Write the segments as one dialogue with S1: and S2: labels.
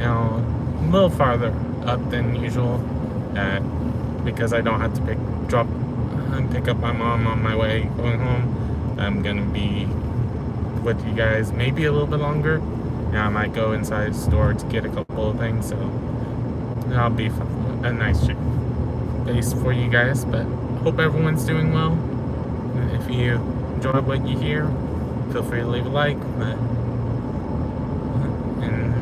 S1: now a little farther up than usual, because I don't have to pick up my mom on my way going home. I'm gonna be with you guys maybe a little bit longer. And I might go inside the store to get a couple of things, so that'll be a nice base for you guys. But hope everyone's doing well. If you enjoy what you hear, feel free to leave a like, and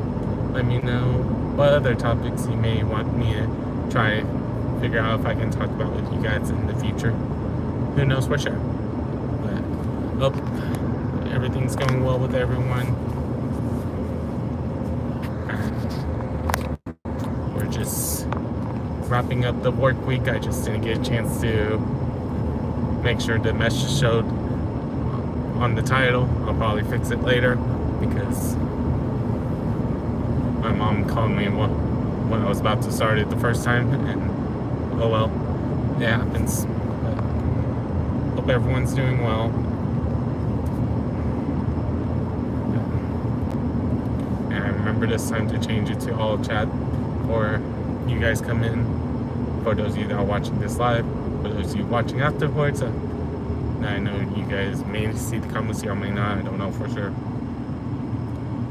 S1: let me know what other topics you may want me to try to figure out if I can talk about with you guys in the future. Who knows for sure. But hope everything's going well with everyone. We're just wrapping up the work week. I just didn't get a chance to make sure the message showed on the title. I'll probably fix it later because my mom called me when I was about to start it the first time, and oh well, it happens. But hope everyone's doing well. And I remember this time to change it to all chat or you guys come in. For those of you that are watching this live, for those of you watching afterwards, I know you guys may see the comments here, or may not. I don't know for sure.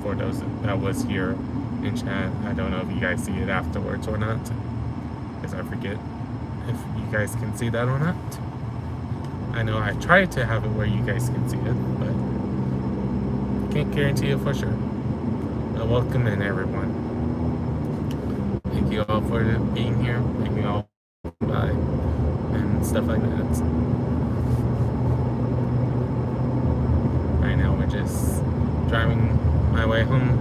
S1: For those that was here in chat, I don't know if you guys see it afterwards or not, because I forget if you guys can see that or not. I know I tried to have it where you guys can see it, but can't guarantee it for sure. But welcome in, everyone. Thank you all for being here. Thank you all bye and stuff like that. Right now we're just driving my way home,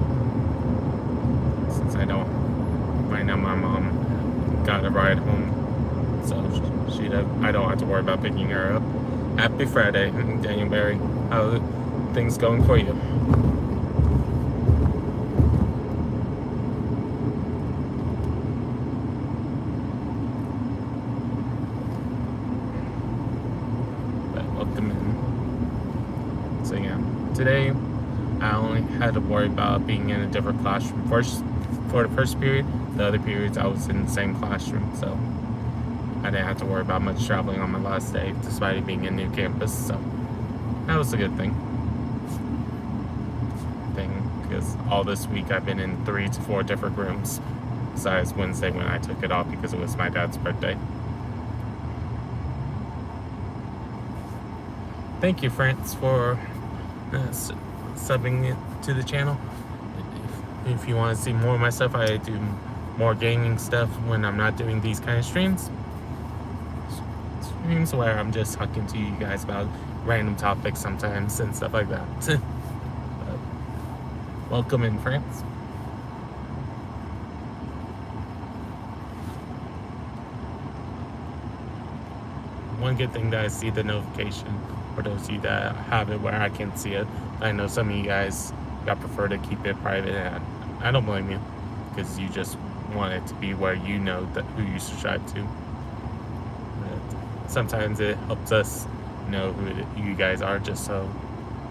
S1: since right now my mom got a ride home, so I don't have to worry about picking her up. Happy Friday, Daniel Barry. How are things going for you? So yeah, today I only had to worry about being in a different classroom for the first period. The other periods I was in the same classroom, so I didn't have to worry about much traveling on my last day, despite it being a new campus. So that was a good thing. Because all this week I've been in 3 to 4 different rooms, besides Wednesday when I took it off because it was my dad's birthday. Thank you, France, for subbing it to the channel. If you want to see more of my stuff, I do more gaming stuff when I'm not doing these kind of streams where I'm just talking to you guys about random topics sometimes and stuff like that. Welcome in, France. One good thing that I see the notification, for those of you that have it where I can see it. I know some of you guys got prefer to keep it private, and I don't blame you, because you just want it to be where you know who you subscribe to. But sometimes it helps us know who you guys are, just so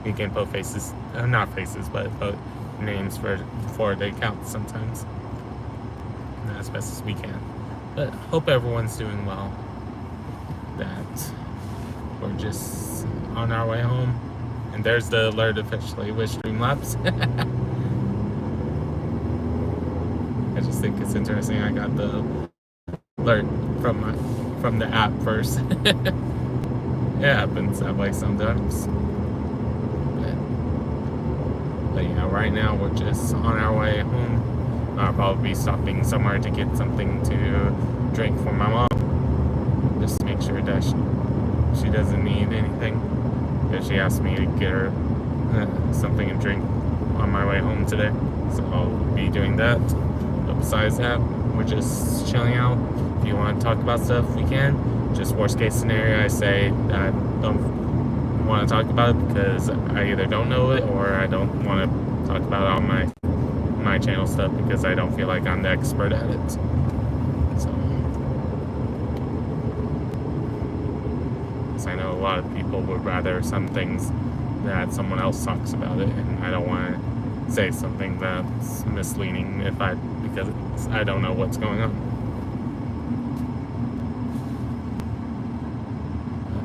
S1: we can put faces, not faces, but put names for the accounts sometimes, as best as we can. But hope everyone's doing well. That we're just on our way home, and there's the alert officially with Streamlabs. I just think it's interesting. I got the alert from the app first. It happens that way sometimes. But yeah, right now we're just on our way home. I'll probably be stopping somewhere to get something to drink for my mom, just to make sure that she doesn't need anything, because she asked me to get her something to drink on my way home today, so I'll be doing that. But besides that, we're just chilling out. If you want to talk about stuff, we can. Just worst case scenario, I say that I don't want to talk about it because I either don't know it or I don't want to talk about it on my channel stuff because I don't feel like I'm the expert at it. So I know a lot of people would rather some things that someone else talks about it, and I don't want say something that's misleading because I don't know what's going on.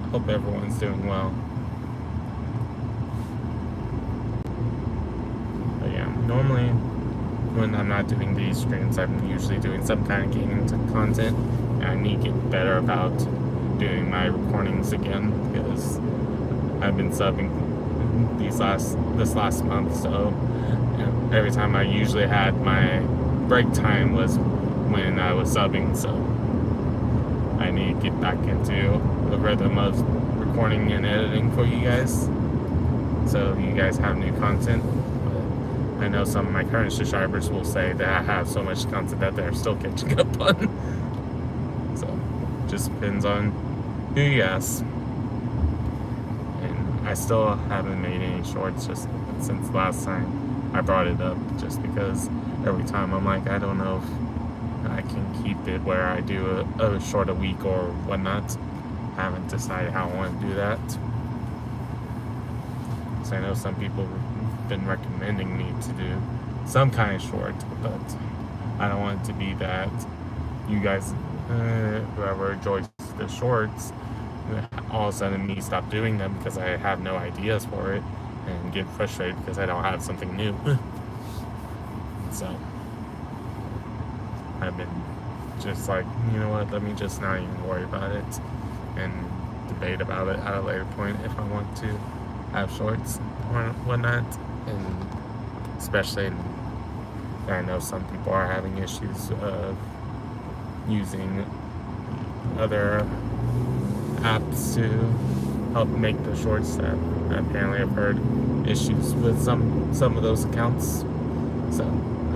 S1: I hope everyone's doing well. But yeah, normally when I'm not doing these streams, I'm usually doing some kind of gaming content, and I need to get better about doing my recordings again because I've been subbing this last month, so every time I usually had my break time was when I was subbing, so I need to get back into the rhythm of recording and editing for you guys, so you guys have new content. But I know some of my current subscribers will say that I have so much content that they're still catching up on. So just depends on who you ask. And I still haven't made any shorts just since last time I brought it up, just because every time I'm like, I don't know if I can keep it where I do a short a week or whatnot. I haven't decided how I want to do that. So I know some people have been recommending me to do some kind of short, but I don't want it to be that you guys, whoever enjoys the shorts, all of a sudden me stop doing them because I have no ideas for it and get frustrated because I don't have something new. So I've been just like, you know what, let me just not even worry about it and debate about it at a later point if I want to have shorts or whatnot. And especially, I know some people are having issues of using other apps to help make the shorts. That apparently I've heard issues with some of those accounts, so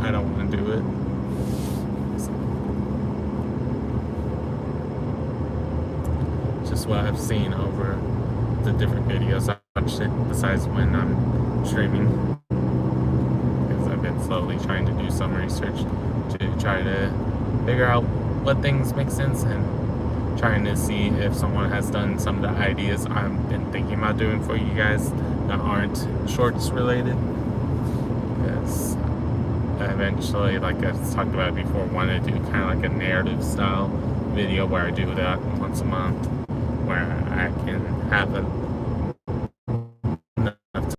S1: I don't want to do it. So, just what I've seen over the different videos I watched it, besides when I'm streaming, because I've been slowly trying to do some research to try to figure out what things make sense, and trying to see if someone has done some of the ideas I've been thinking about doing for you guys that aren't shorts related. Because eventually, like I've talked about before, want to do kind of like a narrative style video where I do that once a month, where I can have enough time.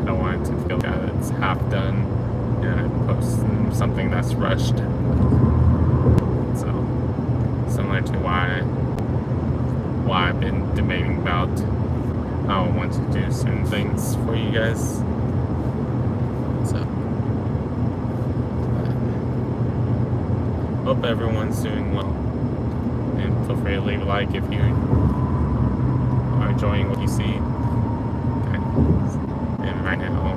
S1: I don't want it to feel that it's half done and I post something that's rushed. So similar to why I've been debating about how I want to do certain things for you guys. So hope everyone's doing well, and feel free to leave a like if you are enjoying what you see. And right now,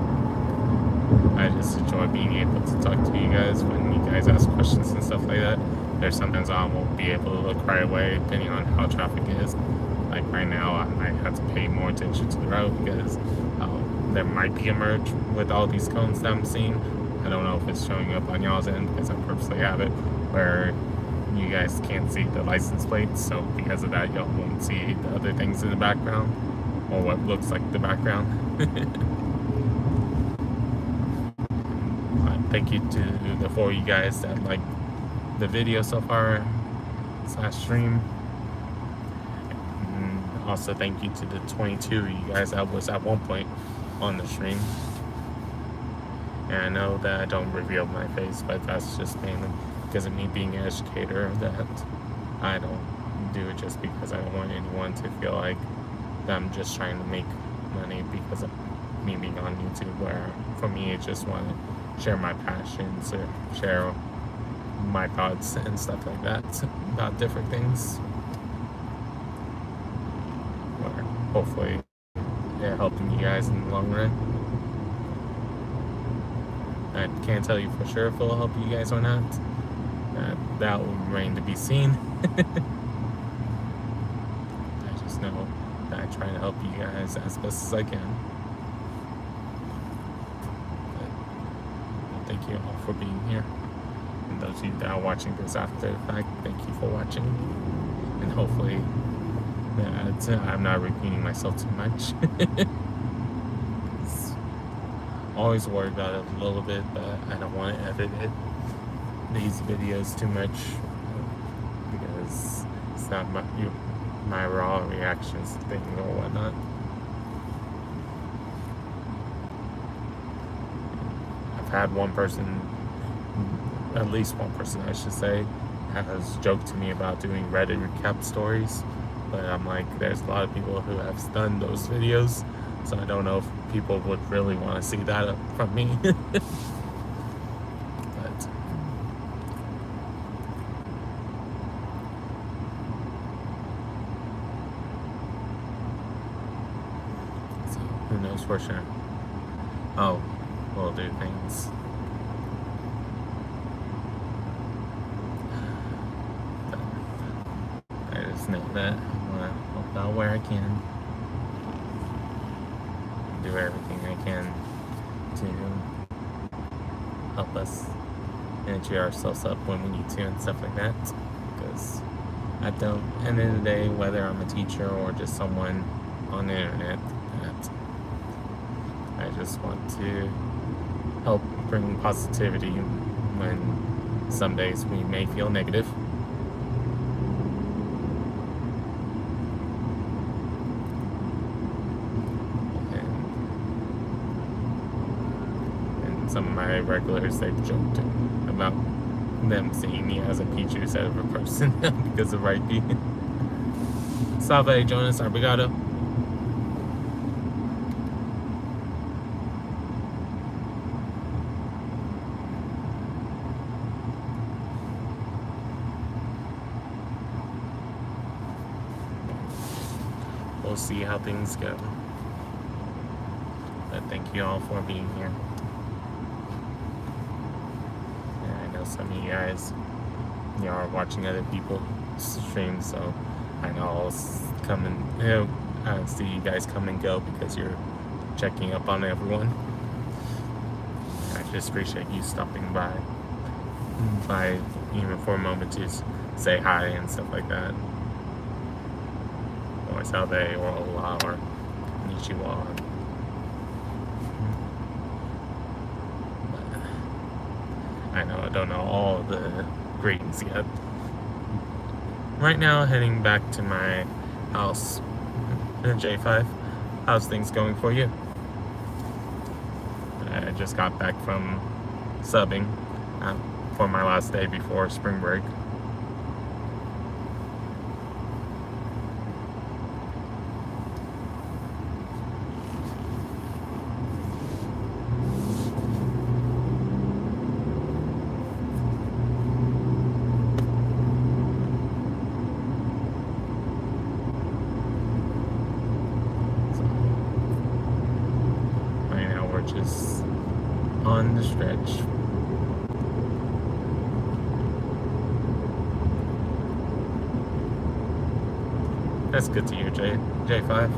S1: I just enjoy being able to talk to you guys when you guys ask questions and stuff like that. There's sometimes I won't be able to look right away depending on how traffic is. Like right now, I might have to pay more attention to the road because there might be a merge with all these cones that I'm seeing. I don't know if it's showing up on y'all's end because I purposely have it where you guys can't see the license plates. So because of that, y'all won't see the other things in the background or what looks like the background. Thank you to the 4 of you guys that like the video so far / stream. And also thank you to the 22 of you guys that was at one point on the stream. And I know that I don't reveal my face, but that's just mainly because of me being an educator, that I don't do it just because I don't want anyone to feel like that I'm just trying to make money because of me being on YouTube, where for me I just want to share my passions or share my thoughts and stuff like that about different things, where hopefully they're helping you guys in the long run. I can't tell you for sure if it'll help you guys or not. That will remain to be seen. I just know that I try to help you guys as best as I can. But thank you all for being here. And those of you that are watching this after the fact, thank you for watching. And hopefully I'm not repeating myself too much. Always worry about it a little bit, but I don't want to edit these videos too much because it's not my raw reactions thing or whatnot. I've had at least one person I should say, has joked to me about doing Reddit recap stories, but I'm like, there's a lot of people who have done those videos, so I don't know if people would really want to see that from me. But so who knows for sure. Oh, we'll do things. But I just know that I want to help out where I can. Do everything I can to help us and cheer ourselves up when we need to and stuff like that. Because at the end of the day, whether I'm a teacher or just someone on the internet, that I just want to help bring positivity when some days we may feel negative. Some of my regulars, they've joked about them seeing me as a teacher instead of a person because of Rhypi. Salve, Jonas, obrigado. We'll see how things go. But thank you all for being here. Some of you guys, are watching other people stream, so I know I'll come and see you guys come and go because you're checking up on everyone. I just appreciate you stopping by even for a moment to say hi and stuff like that, or salve, or hola, or konnichiwa. I know I don't know all the greetings yet. Right now, heading back to my house in J5. How's things going for you? I just got back from subbing for my last day before spring break. Just on the stretch. That's good to hear, J5.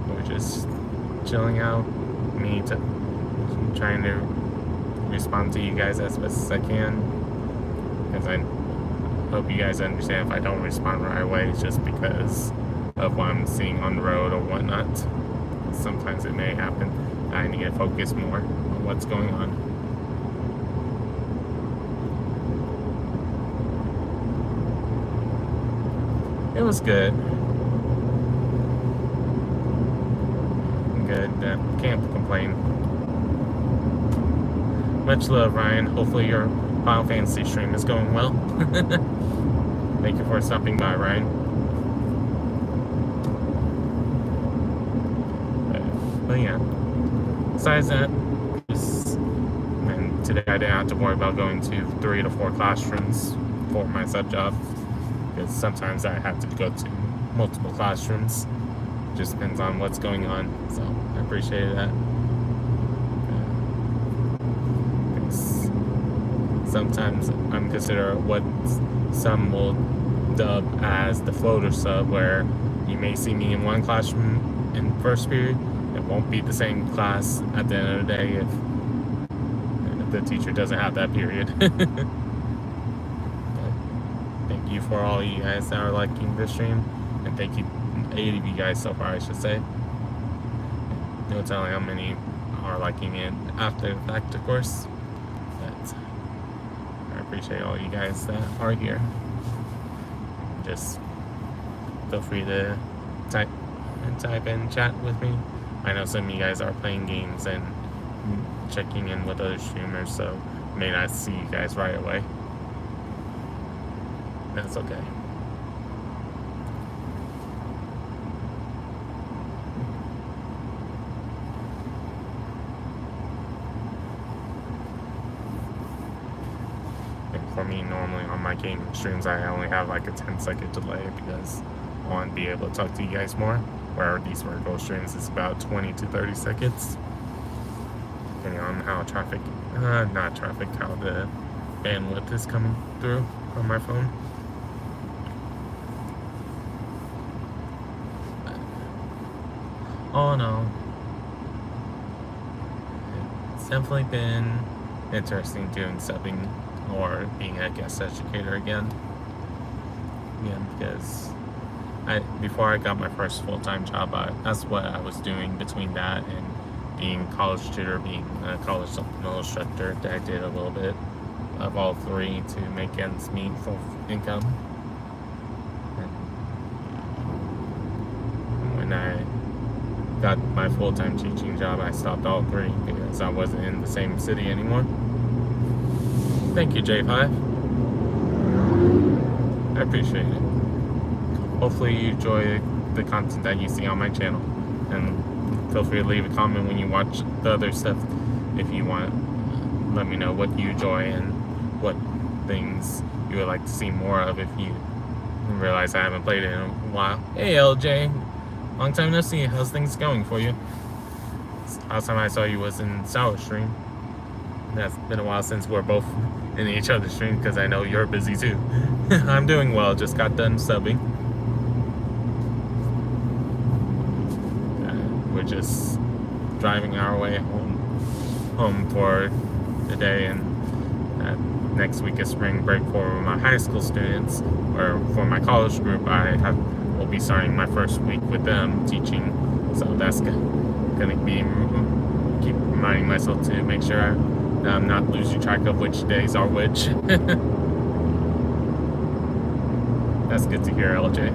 S1: We're just chilling out. Me trying to respond to you guys as best as I can, because I hope you guys understand if I don't respond right away. It's just because of what I'm seeing on the road or whatnot. Sometimes it may happen. I need to focus more on what's going on. It was good. Good. Can't complain. Much love, Ryan. Hopefully your Final Fantasy stream is going well. Thank you for stopping by, Ryan. But yeah, besides that, and today I didn't have to worry about going to 3 to 4 classrooms for my sub job, because sometimes I have to go to multiple classrooms. Just depends on what's going on, so I appreciate that. Sometimes I'm considered what some will dub as the floater sub, where you may see me in one classroom in first period. It won't be the same class at the end of the day. the teacher doesn't have that period. But thank you for all you guys that are liking the stream, and thank you 8 of you guys so far, I should say. No telling how many are liking it after the fact, of course. But I appreciate all you guys that are here. Just feel free to type in chat with me. I know some of you guys are playing games and checking in with other streamers, so may not see you guys right away. That's okay. For me, normally on my gaming streams, I only have like a 10-second delay because I want to be able to talk to you guys more. Where these vertical streams is about 20 to 30 seconds, depending on how how the bandwidth is coming through on my phone. Oh no, it's definitely been interesting doing subbing or being a guest educator again, because before I got my first full-time job, that's what I was doing between that and being a college tutor, being a college supplemental instructor. I did a little bit of all three to make ends meet for income. And when I got my full-time teaching job, I stopped all three because I wasn't in the same city anymore. Thank you, J5. I appreciate it. Hopefully you enjoy the content that you see on my channel, and feel free to leave a comment when you watch the other stuff if you want. Let me know what you enjoy and what things you would like to see more of if you realize I haven't played it in a while. Hey LJ, long time no see. How's things going for you? Last time I saw you was in Sour Stream. That's been a while since we're both in each other's stream because I know you're busy too. I'm doing well, just got done subbing. We're just driving our way home for the day, and next week is spring break for my high school students, or for my college group. Will be starting my first week with them teaching, so that's gonna be keep reminding myself to make sure I'm not losing track of which days are which. That's good to hear, LJ.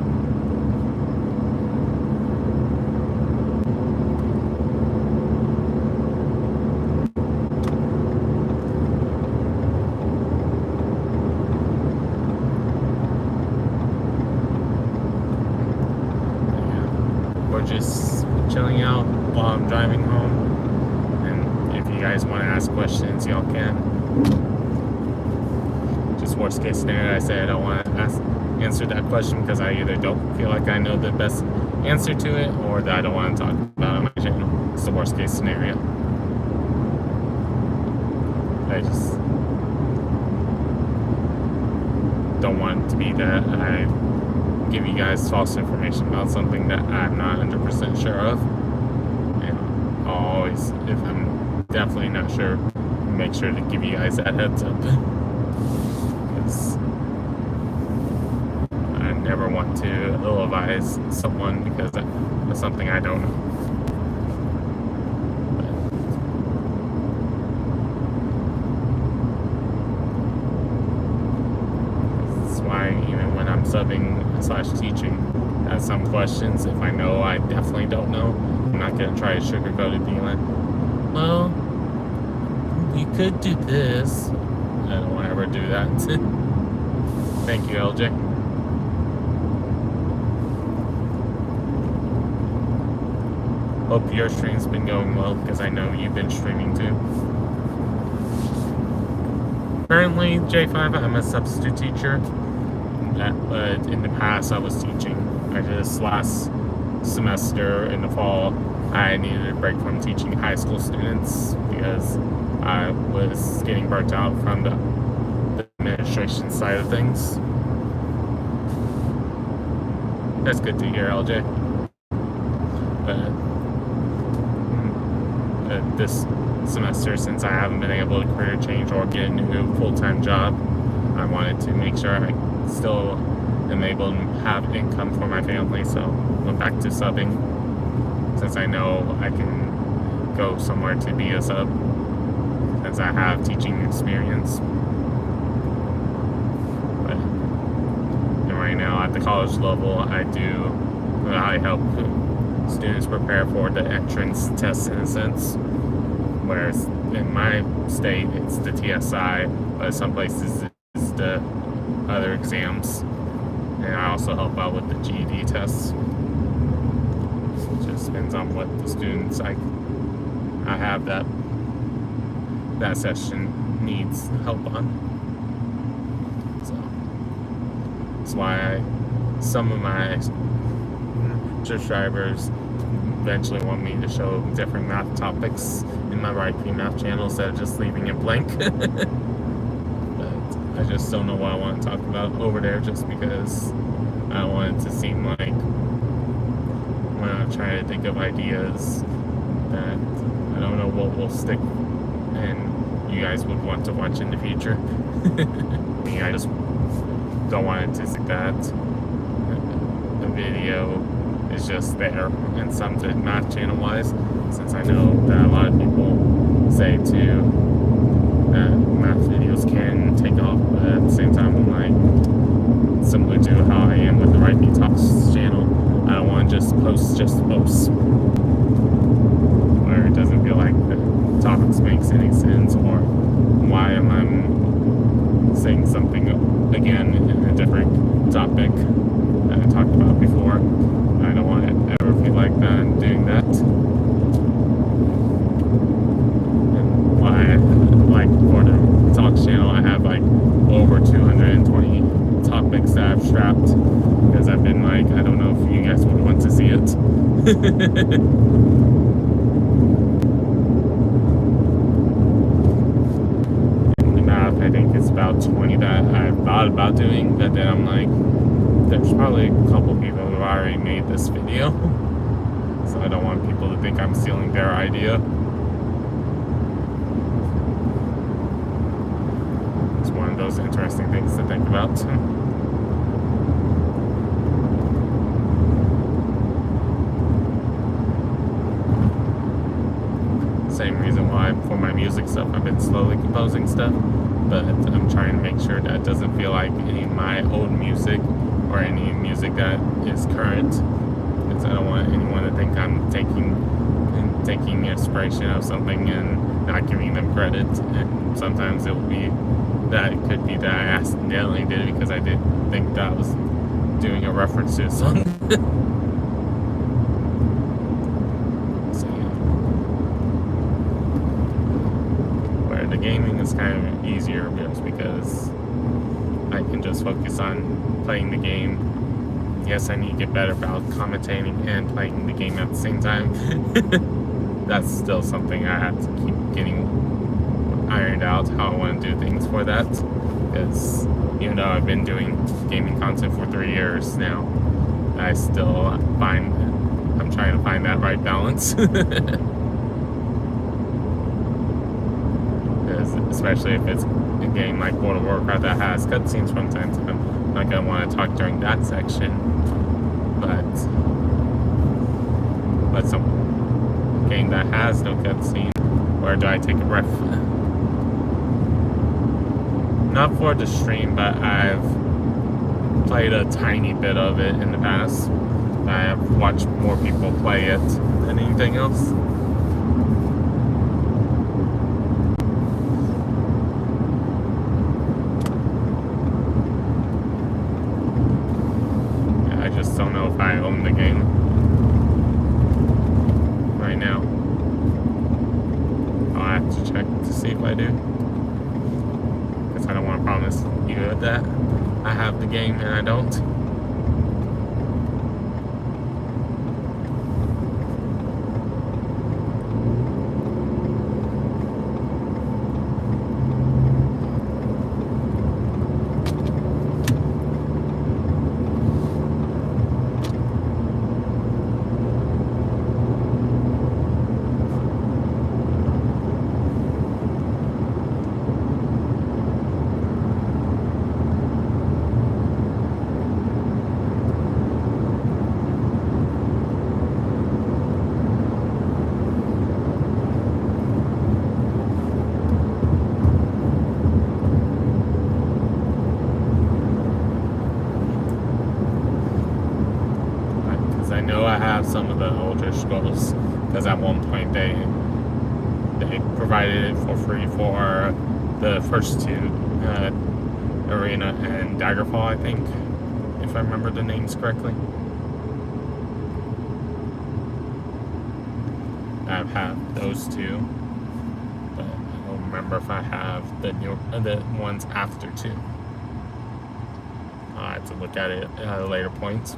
S1: Just chilling out while I'm driving home, and if you guys want to ask questions, y'all can. Just worst case scenario, I said I don't want to answer that question because I either don't feel like I know the best answer to it, or that I don't want to talk about it on my channel. It's the worst case scenario. I just don't want it to be that I give you guys false information about something that I'm not 100% sure of. And I'll always, if I'm definitely not sure, make sure to give you guys that heads up. Because I never want to ill-advise someone because of something I don't know. That's why even when I'm subbing / teaching, some questions, if I know I definitely don't know, I'm not going to try to sugarcoat it, being like, well, you could do this. I don't want to ever do that. Thank you, LJ. Hope your stream's been going well, because I know you've been streaming too. Currently, J5, I'm a substitute teacher. But in the past, I was teaching. This last semester in the fall, I needed a break from teaching high school students because I was getting burnt out from the administration side of things. That's good to hear, LJ. This semester, since I haven't been able to career change or get a new full-time job, I wanted to make sure I still am able to have income for my family. So I went back to subbing, since I know I can go somewhere to be a sub, since I have teaching experience. But right now at the college level, I help students prepare for the entrance test in a sense, whereas in my state it's the TSI, but some places it's the other exams. And I also help out with the GED tests. It just depends on what the students I have that session needs help on. So that's why some of my subscribers eventually want me to show different math topics in my Rhypi math channel instead of just leaving it blank. But I just don't know what I want to talk about over there, just because I don't want it to seem like when I'm trying to think of ideas that I don't know what will stick and you guys would want to watch in the future. I just don't want it to see that the video is just there and something math channel wise, since I know that a lot of people say too that math videos can take off, but at the same time I'm like, similar to how I am with the Rhypi Talks channel, I don't want to just post where it doesn't feel like the topics makes any sense, or why am I saying something again in a different topic that I talked about before. I don't want to ever feel like that and doing that. And why, like, for the Talks channel, I have like over 220 topics that I've strapped, because I've been like, I don't know if you guys would want to see it. In the math, I think it's about 20 that I thought about doing, but then I'm like, there's probably a couple people who already made this video, so I don't want people to think I'm stealing their idea. It's one of those interesting things to think about. Same reason why for my music stuff I've been slowly composing stuff, but I'm trying to make sure that it doesn't feel like any of my old music or any music that is current, because I don't want anyone to think I'm taking inspiration of something and not giving them credit. And sometimes it will be that it could be that I accidentally did it because I did think that I was doing a reference to a song. So yeah, where the gaming is kind of easier just because I can just focus on playing the game. Yes, I need to get better about commentating and playing the game at the same time. That's still something I have to keep getting ironed out, how I want to do things for that. Because even though I've been doing gaming content for 3 years now, I still I'm trying to find that right balance. Especially if it's a game like World of Warcraft that has cutscenes from time to time. I'm not going to want to talk during that section, but some game that has no cutscene, where do I take a breath? Not for the stream, but I've played a tiny bit of it in the past. I have watched more people play it than anything else. I just don't know if I own the game right now. I'll have to check to see if I do, because I don't want to promise you that I have the game and I don't. know I have some of the older scrolls because at one point they provided it for free for the first two, Arena and Daggerfall, I think, if I remember the names correctly. I have those two, but I don't remember if I have the ones after two. I have to look at it at a later point.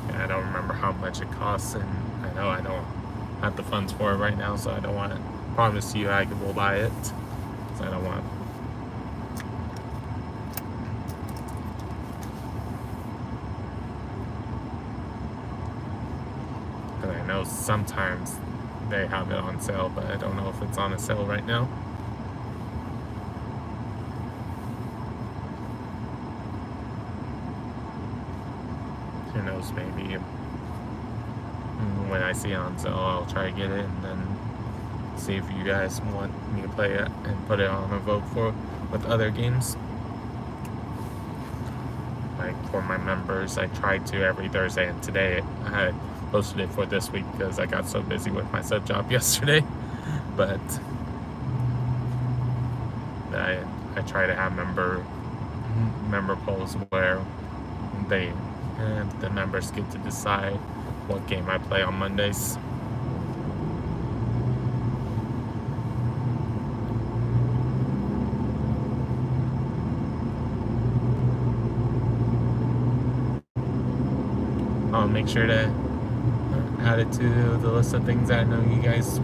S1: And I don't remember how much it costs, and I know I don't have the funds for it right now, so I don't want to promise you I will buy it. So I don't want. Because I know sometimes they have it on sale, but I don't know if it's on a sale right now. Who knows, maybe when I see it on sale, I'll try to get it and then see if you guys want me to play it and put it on a vote for with other games. Like for my members, I try to every Thursday, and today I had posted it for this week because I got so busy with my sub job yesterday. But I try to have member polls where the members get to decide what game I play on Mondays. I'll make sure to add it to the list of things that I know you guys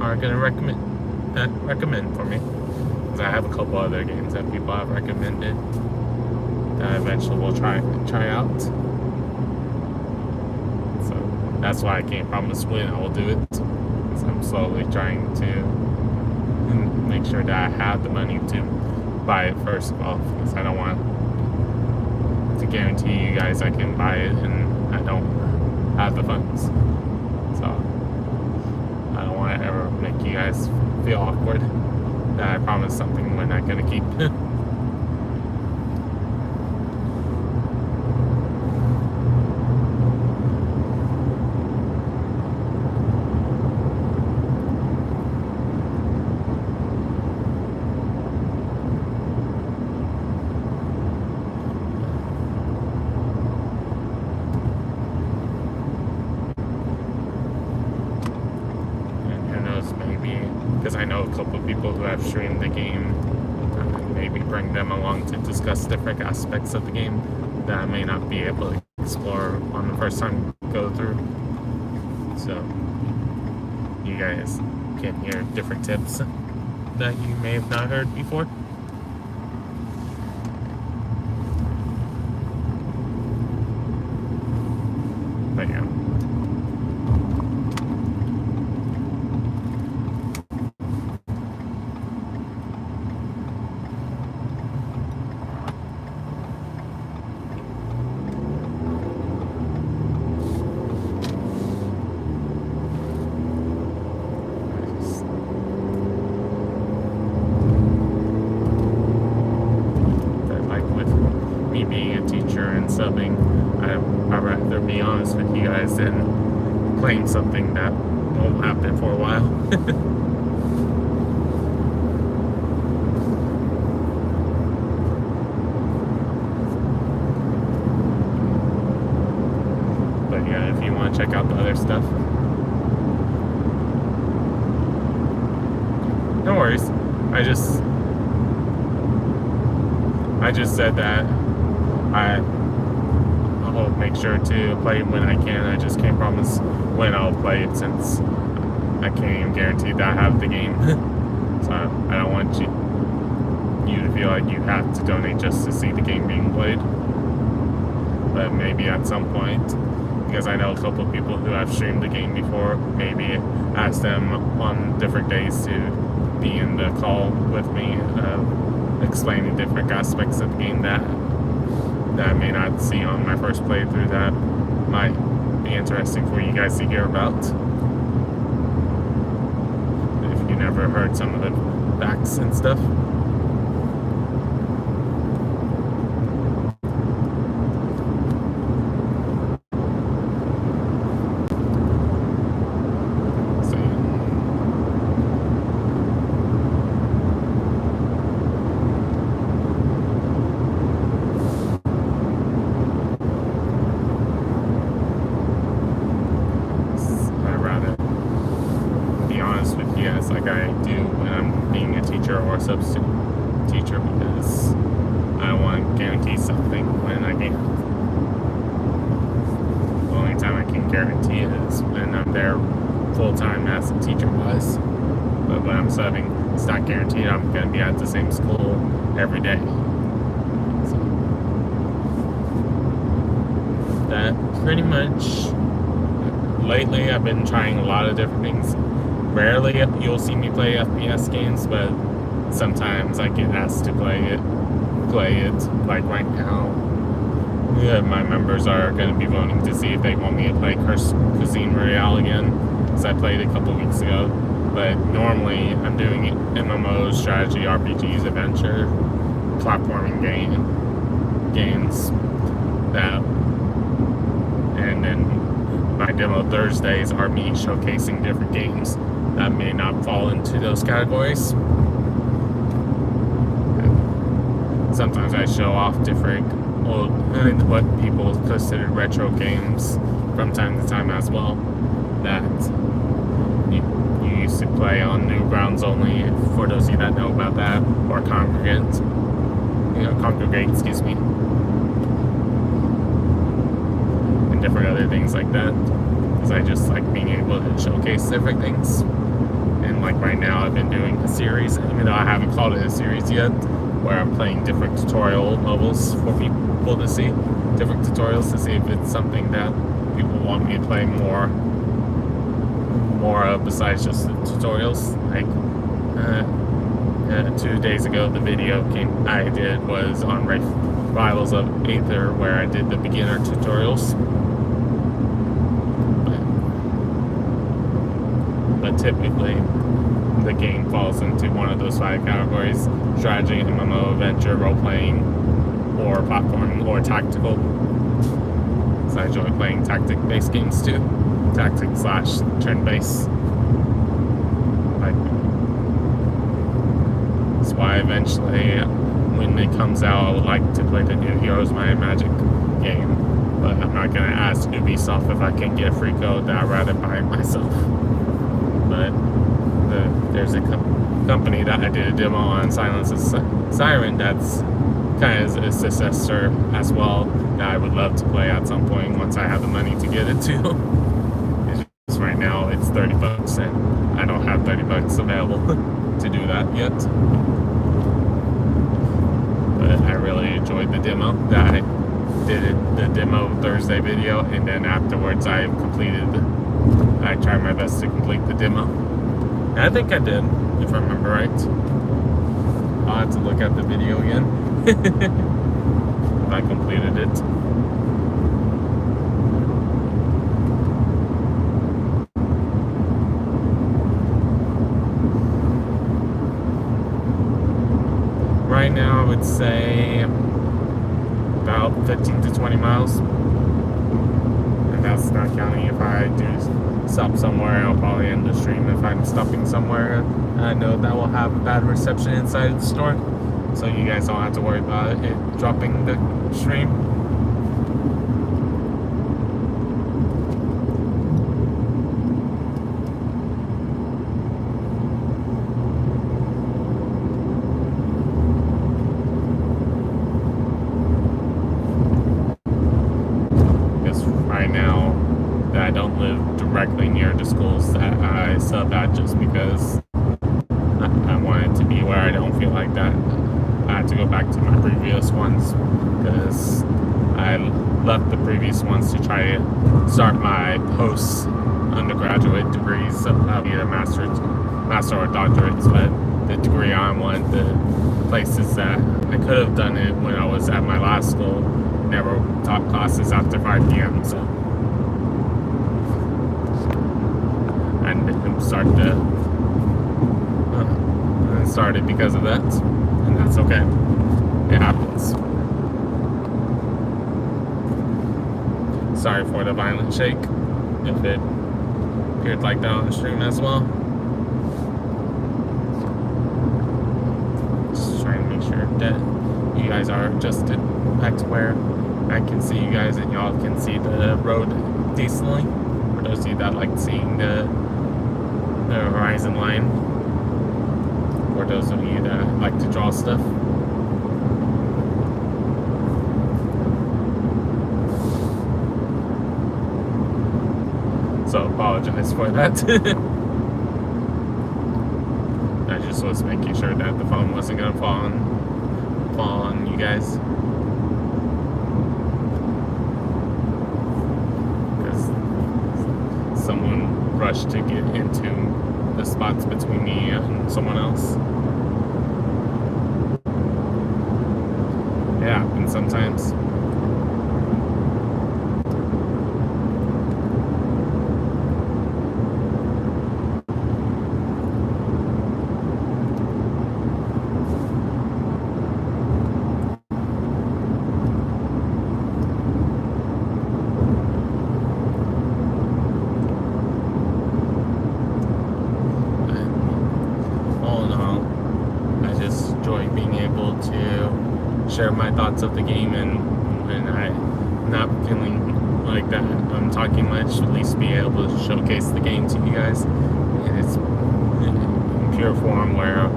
S1: are gonna recommend for me, because I have a couple other games that people have recommended that I eventually will try out. So that's why I can't promise when I will do it, because I'm slowly trying to make sure that I have the money to buy it first of all, because I don't want to guarantee you guys I can buy it and I don't have the funds. So I don't want to ever make you guys feel awkward that I promised something we're not going to keep. Because I know a couple of people who have streamed the game, maybe bring them along to discuss different aspects of the game that I may not be able to explore on the first time go through. So you guys can hear different tips that you may have not heard before. But yeah. Subbing, I'd rather be honest with you guys than claim something that won't happen for a while. But yeah, if you want to check out the other stuff, no worries. I just said that I'll make sure to play when I can. I just can't promise when I'll play it, since I can't even guarantee that I have the game. So I don't want you to feel like you have to donate just to see the game being played. But maybe at some point, because I know a couple of people who have streamed the game before, maybe ask them on different days to be in the call with me, explaining different aspects of the game that I may not see on my first playthrough that might be interesting for you guys to hear about, if you never heard some of the facts and stuff. or substitute teacher because I want to guarantee something when I can. The only time I can guarantee is when I'm there full-time as a teacher was. But when I'm subbing, it's not guaranteed I'm going to be at the same school every day. So that pretty much. Lately, I've been trying a lot of different things. Rarely you'll see me play FPS games, but sometimes I get asked to play it. Like right now, my members are going to be voting to see if they want me to play Cuisine Royale again, because I played it a couple weeks ago. But normally, I'm doing MMOs, strategy, RPGs, adventure, platforming games. And then my demo Thursdays are me showcasing different games that may not fall into those categories. Sometimes I show off different what people consider retro games from time to time as well, that you used to play on Newgrounds only, for those of you that know about that, or Congregate, excuse me, and different other things like that, because I just like being able to showcase different things. And like right now I've been doing a series, even though I haven't called it a series yet, where I'm playing different tutorial levels for people to see, different tutorials to see if it's something that people want me to play more of besides just the tutorials. Like 2 days ago, the video I did was on Rivals of Aether, where I did the beginner tutorials. But typically, the game falls into one of those 5 categories: strategy, MMO, adventure, role-playing, or platforming, or tactical. So I enjoy playing tactic-based games too. Tactic/turn-based. That's why eventually, when it comes out, I would like to play the new Heroes Might and Magic game. But I'm not going to ask Ubisoft if I can get a free code, that I'd rather buy it myself. But there's a company that I did a demo on, Silence of Siren, that's kind of a successor as well, that I would love to play at some point once I have the money to get it to. It's just right now it's $30 and I don't have $30 available to do that yet. But I really enjoyed the demo. That I did the demo Thursday video, and then afterwards I tried my best to complete the demo. And I think I did, if I remember right. I'll have to look at the video again if I completed it. Right now, I would say about 15 to 20 miles. And that's not counting if I do stop somewhere. I'll probably end the stream if I'm stopping somewhere I know that will have a bad reception inside the store, so you guys don't have to worry about it dropping the stream. I don't live directly near the schools that I sub at, just because I want it to be where I don't feel like that I had to go back to my previous ones, because I left the previous ones to try to start my post-undergraduate degrees. I'll be a master or doctorates, but the degree I want, the places that I could have done it when I was at my last school, never taught classes after 5 p.m. So started because of that, and that's okay. It happens. Sorry for the violent shake, if it appeared like that on the stream as well. Just trying to make sure that you guys are adjusted back to where I can see you guys and y'all can see the road decently. For those of you that like seeing the horizon line. for those of you that like to draw stuff. So apologize for that. I just was making sure that the phone wasn't gonna fall on you guys. Because someone rushed to get into the spots between me and someone else. Yeah, and sometimes. Share my thoughts of the game, and when I'm not feeling like that I'm talking much, at least be able to showcase the game to you guys. And it's in pure form, where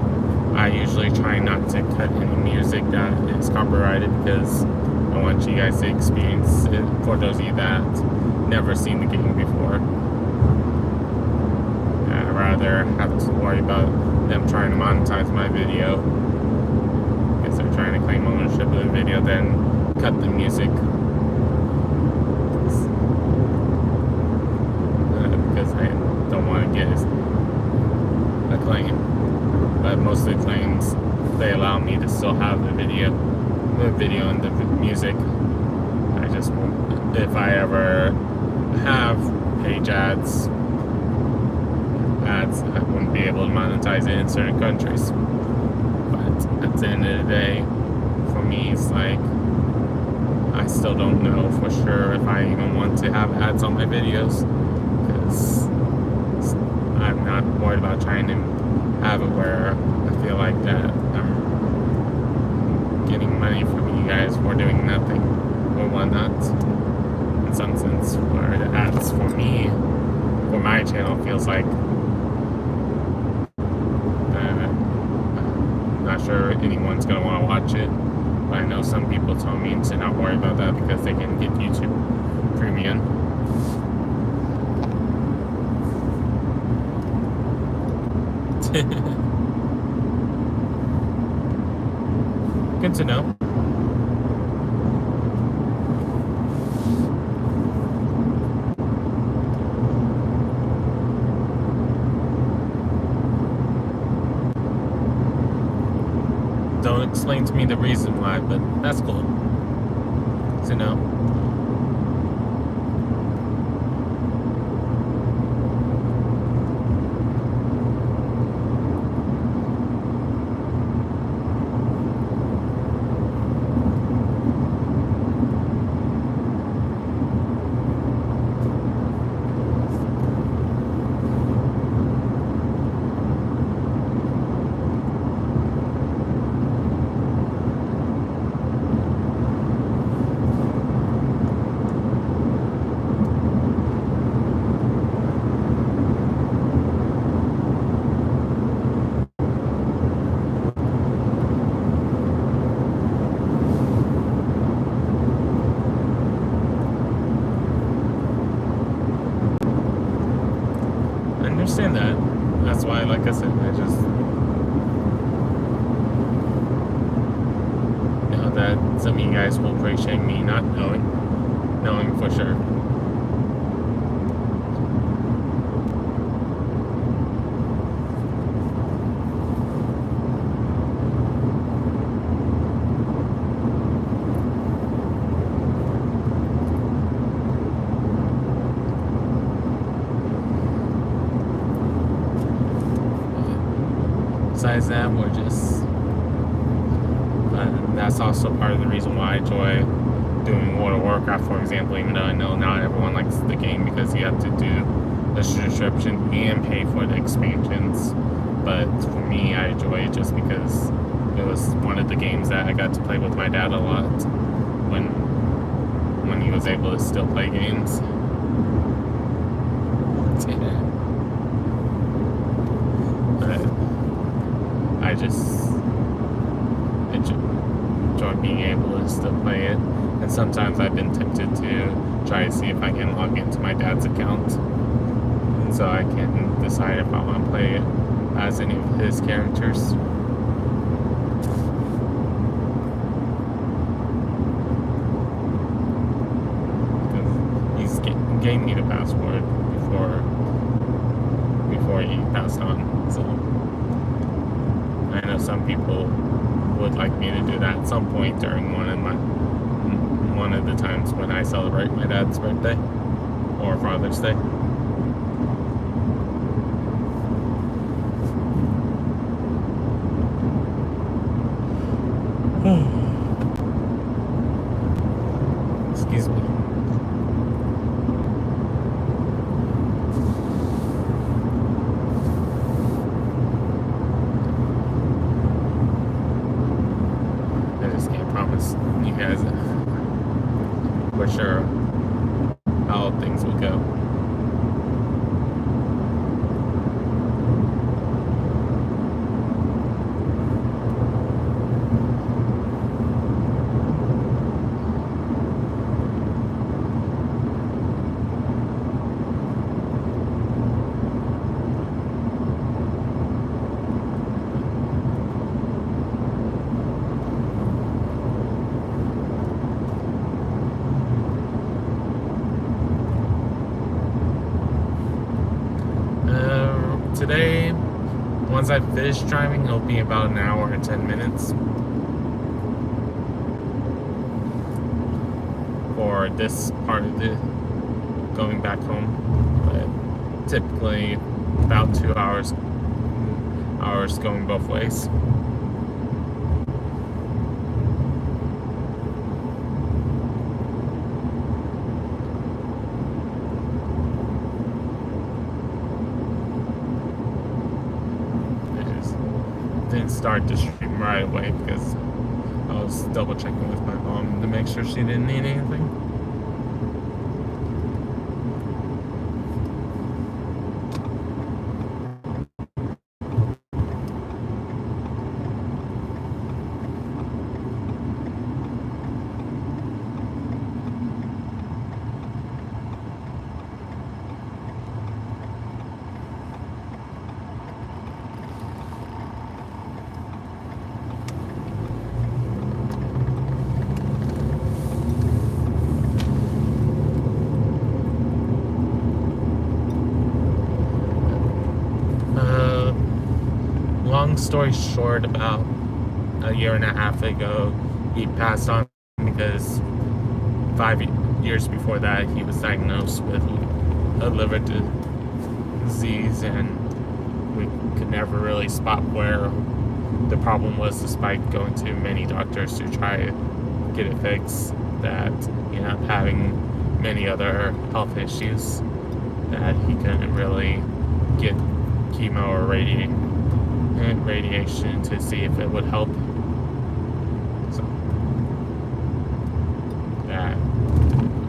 S1: I usually try not to cut any music that is copyrighted, because I want you guys to experience it, for those of you that never seen the game before. I'd rather have to worry about them trying to monetize my video, they're trying to claim ownership of the video, then cut the music. Because I don't want to get a claim. But most of the claims, they allow me to still have the video and the music. I just won't, if I ever have page ads, I wouldn't be able to monetize it in certain countries. At the end of the day, for me, it's like, I still don't know for sure if I even want to have ads on my videos, because I'm not worried about trying to have it where I feel like that I'm getting money from you guys for doing nothing or whatnot. In some sense, where the ads for me, for my channel, feels like not sure anyone's going to want to watch it, but I know some people told me to not worry about that because they can get YouTube Premium. Good to know. Don't explain to me the reason why, but that's cool to know. Understand that. That's why, like I said, I just know that some of you guys will appreciate me not knowing for sure. Besides that, we're just, that's also part of the reason why I enjoy doing World of Warcraft, for example, even though I know not everyone likes the game because you have to do the subscription and pay for the expansions. But for me, I enjoy it just because it was one of the games that I got to play with my dad a lot when he was able to still play games. But I just enjoy being able to still play it. And sometimes I've been tempted to try to see if I can log into my dad's account, so I can decide if I want to play it as any of his characters. He's gave me the password before he passed on, so I know some people would like me to do that at some point during one of the times when I celebrate my dad's birthday or Father's Day. Excuse me. I just can't promise you guys for sure how things will go. Today, once I finish driving, it'll be about an hour and 10 minutes for this part of the going back home. But typically about 2 hours going both ways. Didn't start the stream right away because I was double checking with my mom to make sure she didn't need anything. Long story short, about a year and a half ago, he passed on because 5 years before that, he was diagnosed with a liver disease, and we could never really spot where the problem was, despite going to many doctors to try to get it fixed, that he ended up having many other health issues that he couldn't really get chemo or radiation to see if it would help. So that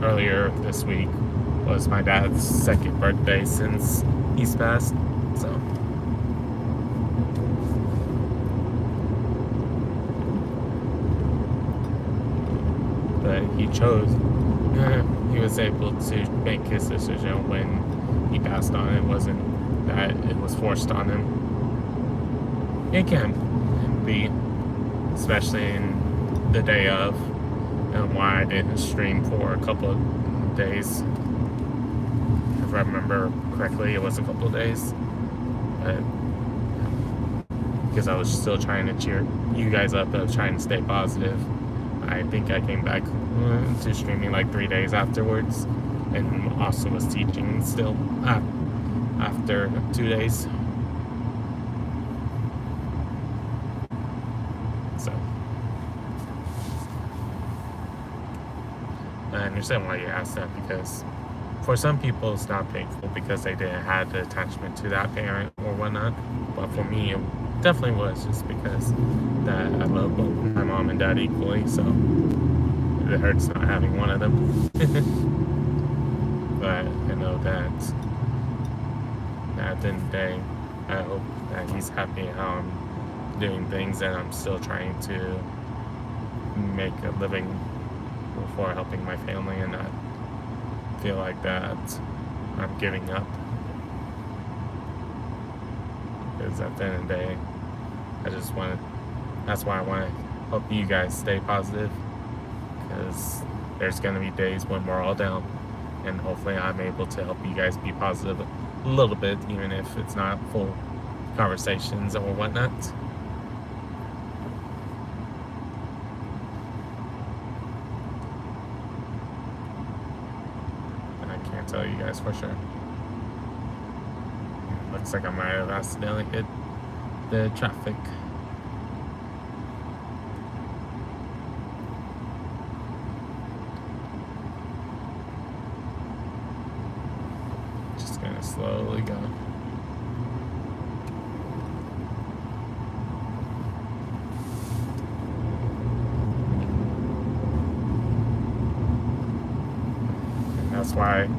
S1: earlier this week was my dad's second birthday since he's passed. So but he he was able to make his decision when he passed on. It wasn't that it was forced on him. It can be, especially in the day of, and why I didn't stream for a couple of days. If I remember correctly, it was a couple of days. But because I was still trying to cheer you guys up, I was trying to stay positive. I think I came back to streaming like 3 days afterwards, and also was teaching still after 2 days. So I understand why you asked that, because for some people it's not painful because they didn't have the attachment to that parent or whatnot, but for me it definitely was, just because that I love both my mom and dad equally, so it hurts not having one of them. But I know that at the end of the day, I hope that he's happy how I'm doing things, and I'm still trying to make a living before helping my family and not feel like that I'm giving up. Because at the end of the day, that's why I want to help you guys stay positive, because there's going to be days when we're all down, and hopefully I'm able to help you guys be positive a little bit, even if it's not full conversations or whatnot. And I can't tell you guys for sure. Looks like I might have accidentally hit the traffic. Just gonna slowly go. And that's why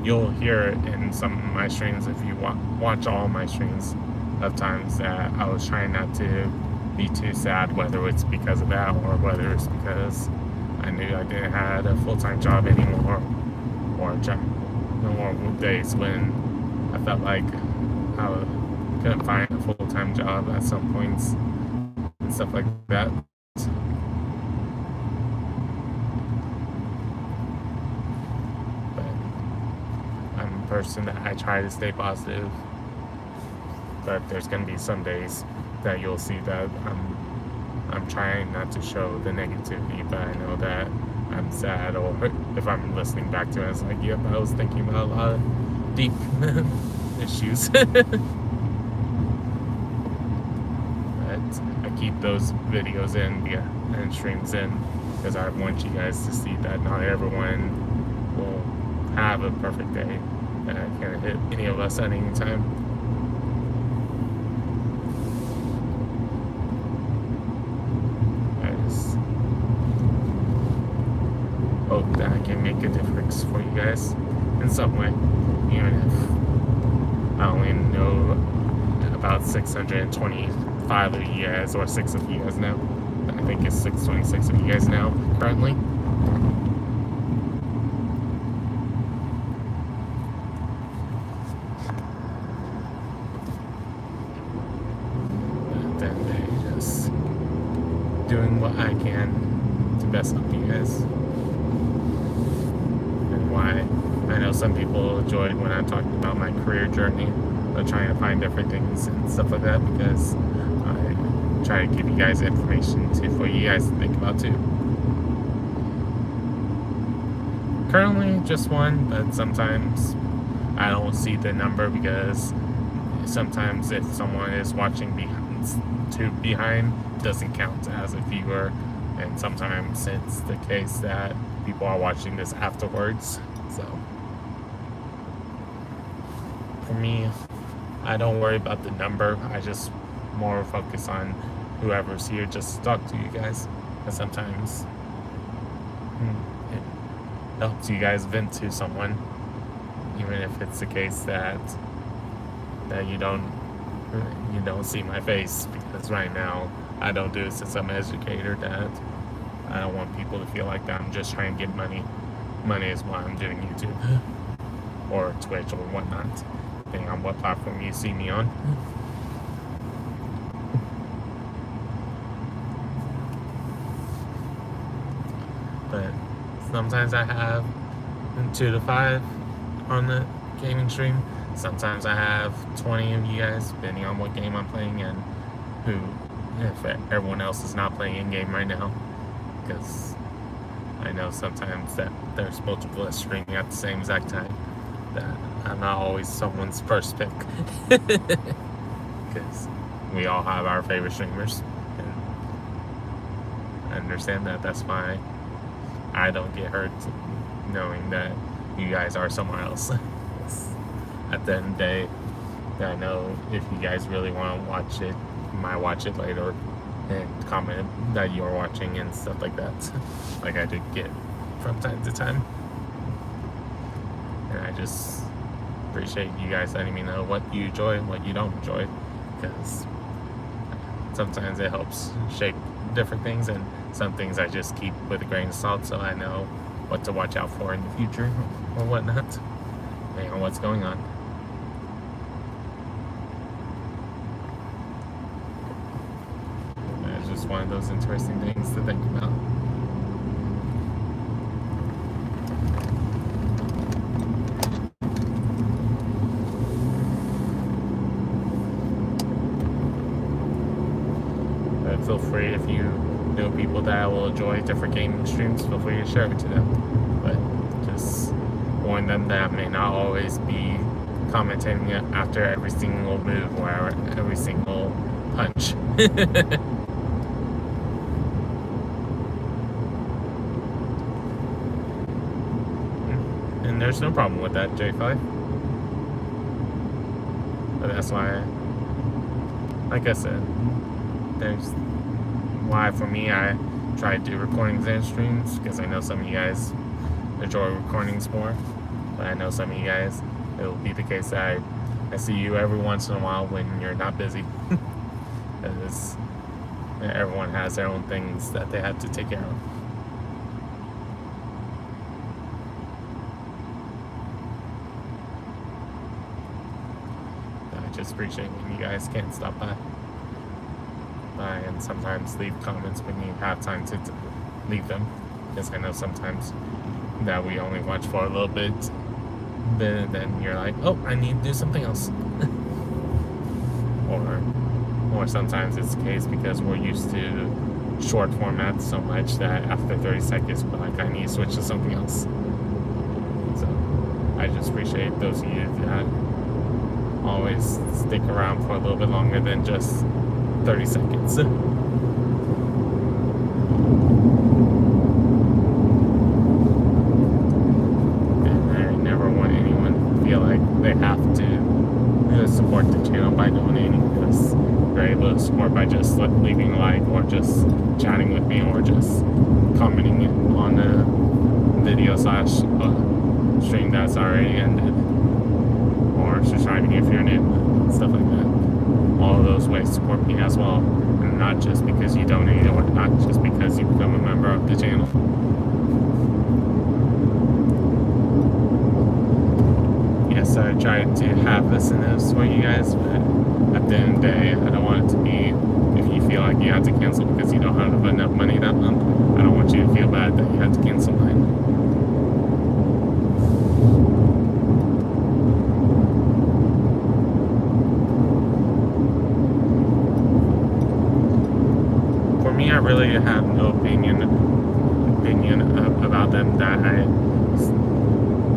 S1: you'll hear it in some of my streams if you watch all my streams of times that I was trying not to be too sad, whether it's because of that or whether it's because I knew I didn't have a full-time job anymore, or no more days when I felt like I couldn't find a full-time job at some points and stuff like that. Person that I try to stay positive, but there's gonna be some days that you'll see that I'm trying not to show the negativity, but I know that I'm sad, or if I'm listening back to it, it's like, yep, I was thinking about a lot of deep issues. But I keep those videos in and streams in because I want you guys to see that not everyone will have a perfect day. That can hit any of us at any time. I just hope that I can make a difference for you guys in some way, even if I only know about 625 of you guys, or 6 of you guys now. I think it's 626 of you guys now currently. Doing what I can to best help you guys. And why I know some people enjoyed when I talked about my career journey of trying to find different things and stuff like that, because I try to give you guys information for you guys to think about too. Currently just one, but sometimes I don't see the number, because sometimes if someone is watching behind doesn't count as a viewer, and sometimes it's the case that people are watching this afterwards. So for me, I don't worry about the number. I just more focus on whoever's here just to talk to you guys, and sometimes it helps you guys vent to someone, even if it's the case that you don't see my face, because right now I don't do it since I'm an educator, that I don't want people to feel like that I'm just trying to get money. Money is why I'm doing YouTube or Twitch or whatnot, depending on what platform you see me on. But sometimes I have 2 to 5 on the gaming stream. Sometimes I have 20 of you guys, depending on what game I'm playing and if everyone else is not playing in-game right now. Because I know sometimes that there's multiple streaming at the same exact time, that I'm not always someone's first pick. Because we all have our favorite streamers. And I understand that. That's why I don't get hurt knowing that you guys are somewhere else. At the end of the day, I know if you guys really want to watch it, you might watch it later and comment that you're watching and stuff like that, like I did get from time to time. And I just appreciate you guys letting me know what you enjoy and what you don't enjoy, because sometimes it helps shape different things, and some things I just keep with a grain of salt so I know what to watch out for in the future or whatnot, depending on what's going on. It's just one of those interesting things to think about. But feel free, if you know people that will enjoy different gaming streams, feel free to share it to them. But just warn them that I may not always be commenting after every single move or every single punch. And there's no problem with that, J5. But that's why, like I said, there's why for me I try to do recordings and streams, because I know some of you guys enjoy recordings more, but I know some of you guys, it'll be the case that I see you every once in a while when you're not busy. Because everyone has their own things that they have to take care of. I just appreciate when you guys can't stop by and sometimes leave comments when you have time to leave them, because I know sometimes that we only watch for a little bit, then you're like, oh, I need to do something else. or sometimes it's the case because we're used to short formats so much that after 30 seconds we're like, I need to switch to something else. So I just appreciate those of you that always stick around for a little bit longer than just 30 seconds. And I never want anyone to feel like they have to support the channel by donating, because they're able to support by just leaving a like, or just chatting with me, or just commenting on a video / stream that's already ended, or subscribing if you're new, stuff like that. All of those ways support me as well, and not just because you donate, or not just because you become a member of the channel. Yes, I try to have listeners for you guys, but at the end of the day, I don't want it to be, if you feel like you have to cancel because you don't have enough money that month, I don't want you to feel bad that you have to cancel mine. I really have no opinion about them, that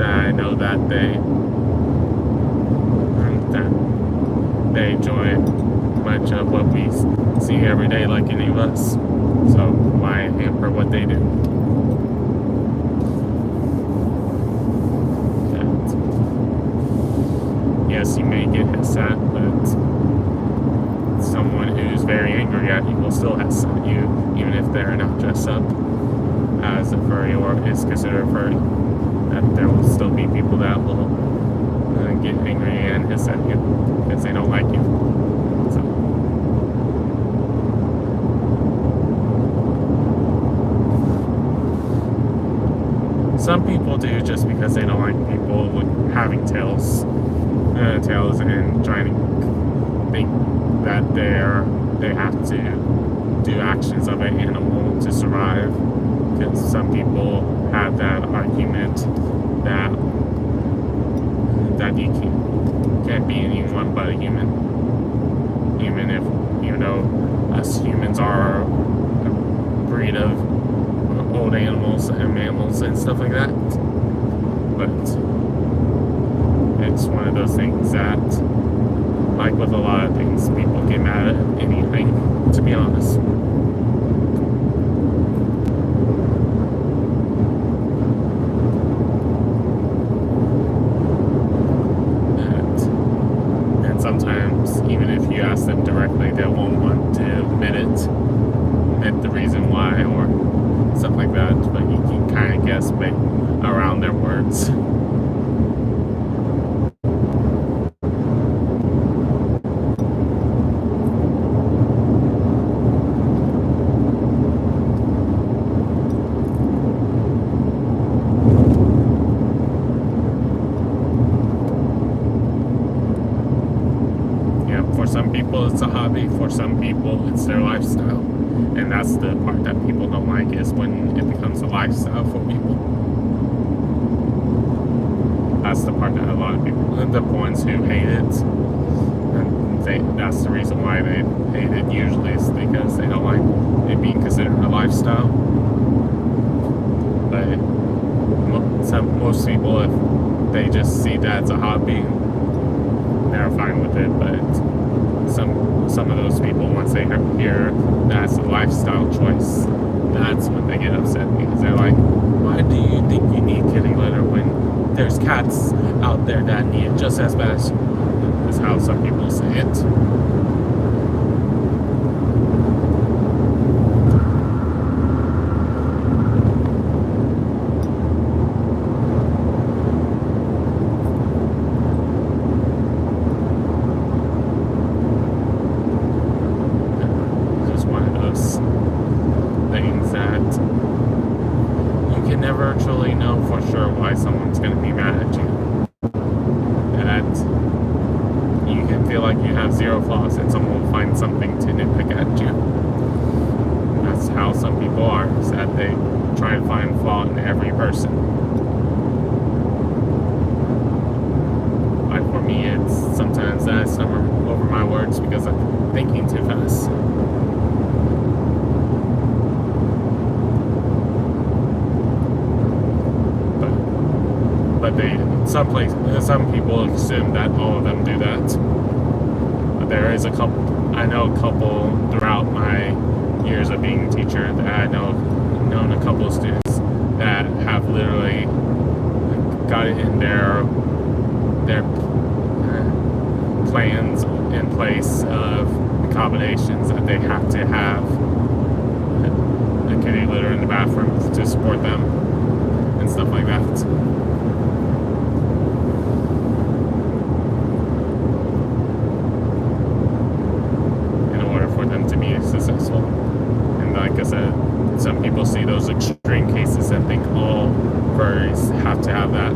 S1: I know that they enjoy much of what we see every day, like any of us. So why hamper what they do? And yes, you may get hissed at, but someone who's very angry at you will still hiss at you, even if they're not dressed up as a furry or is considered a furry. That there will still be people that will get angry and hiss at you because they don't like you. So some people do just because they don't like people with having tails and trying to think that they have to do actions of an animal to survive, because some people have that argument that you can't be anyone but a human, even if us humans are a breed of old animals and mammals and stuff like that. But it's one of those things that, like with a lot of things, people get mad at anything, to be honest. And sometimes, even if you ask them directly, they won't want to admit the reason why, or stuff like that, but you can kind of guess around their words. people it's a hobby, for some people it's their lifestyle. And that's the part that people don't like, is when it becomes a lifestyle for people. That's the part that a lot of people, the ones who hate it, and that's the reason why they hate it usually, is because they don't like it being considered a lifestyle. But most people, if they just see that as a hobby, they're fine with it. But some of those people, once they hear that's a lifestyle choice, that's when they get upset, because they're like, why do you think you need kitty litter when there's cats out there that need it just as bad as you? Is how some people say it. Things that you can never truly know for sure why someone's going to be mad at you. That you can feel like you have zero flaws and someone will find something to nitpick at you. That's how some people are, is that they try to find flaw in every person. Like for me, it's sometimes that I stumble over my words because I'm thinking too fast. But some people assume that all of them do that. But there is I know a couple throughout my years of being a teacher that I known a couple of students that have literally got it in their plans in place of accommodations that they have to have a kitty litter in the bathroom to support them and stuff like that. Successful. And like I said, some people see those extreme cases and think all furries have to have that.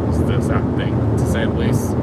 S1: It's the sad thing, to say the least.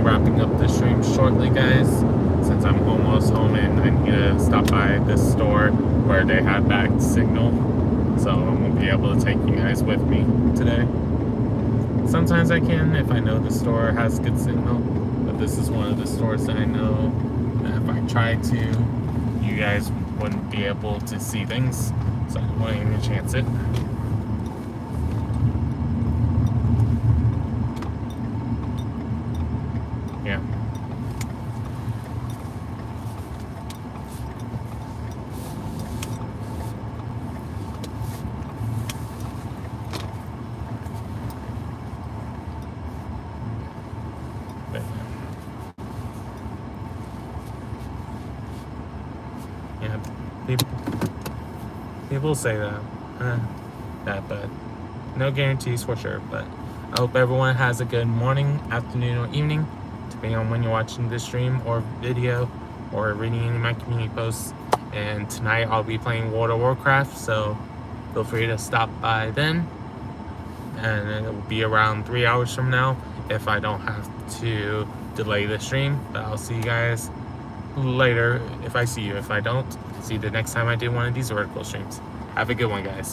S1: Wrapping up the stream shortly, guys, since I'm almost home and I need to stop by this store where they have bad signal, so I won't be able to take you guys with me today. Sometimes I can if I know the store has good signal, but this is one of the stores that I know that if I try to, you guys wouldn't be able to see things, so I won't even chance it. Yeah. But, yeah, people say that, but no guarantees for sure. But I hope everyone has a good morning, afternoon, or evening, depending on when you're watching this stream or video or reading any of my community posts. And tonight I'll be playing World of Warcraft, so feel free to stop by then. And it will be around 3 hours from now if I don't have to delay the stream. But I'll see you guys later if I see you. If I don't, see you the next time I do one of these vertical streams. Have a good one, guys.